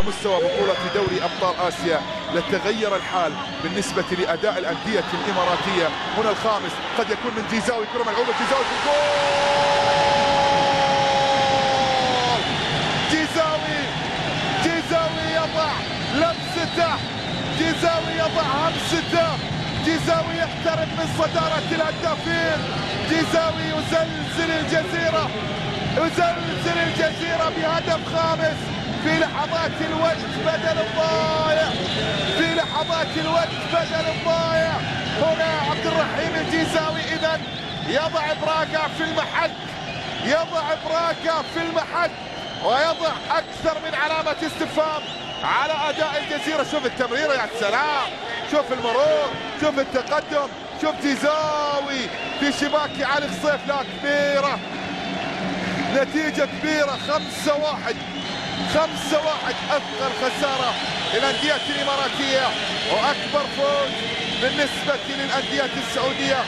مستوى بطولة دوري أبطال آسيا لتغير الحال بالنسبة لأداء الأندية الإماراتية. هنا الخامس قد يكون من جيزاوي، كرة ملعوبة جيزاوي في الجول. جيزاوي يضع لمسته، جيزاوي يضع همسته، جيزاوي يقترب من صدارة الهدافين. جيزاوي يزلزل الجزيرة بهدف خامس في لحظات الوقت بدل الضايع، في لحظات الوقت بدل الضايع. هنا عبد الرحيم الجيزاوي إذن يضع براكة في المحك، يضع براكة في المحك ويضع أكثر من علامة استفهام على أداء الجزيرة. شوف التمريرة يا سلام، شوف المرور، شوف التقدم، شوف جيزاوي في شباك علي خصيف. لا كبيرة، نتيجة كبيرة، 5-1 أثقل خسارة للأندية الإماراتية وأكبر فوز بالنسبة للأندية السعودية.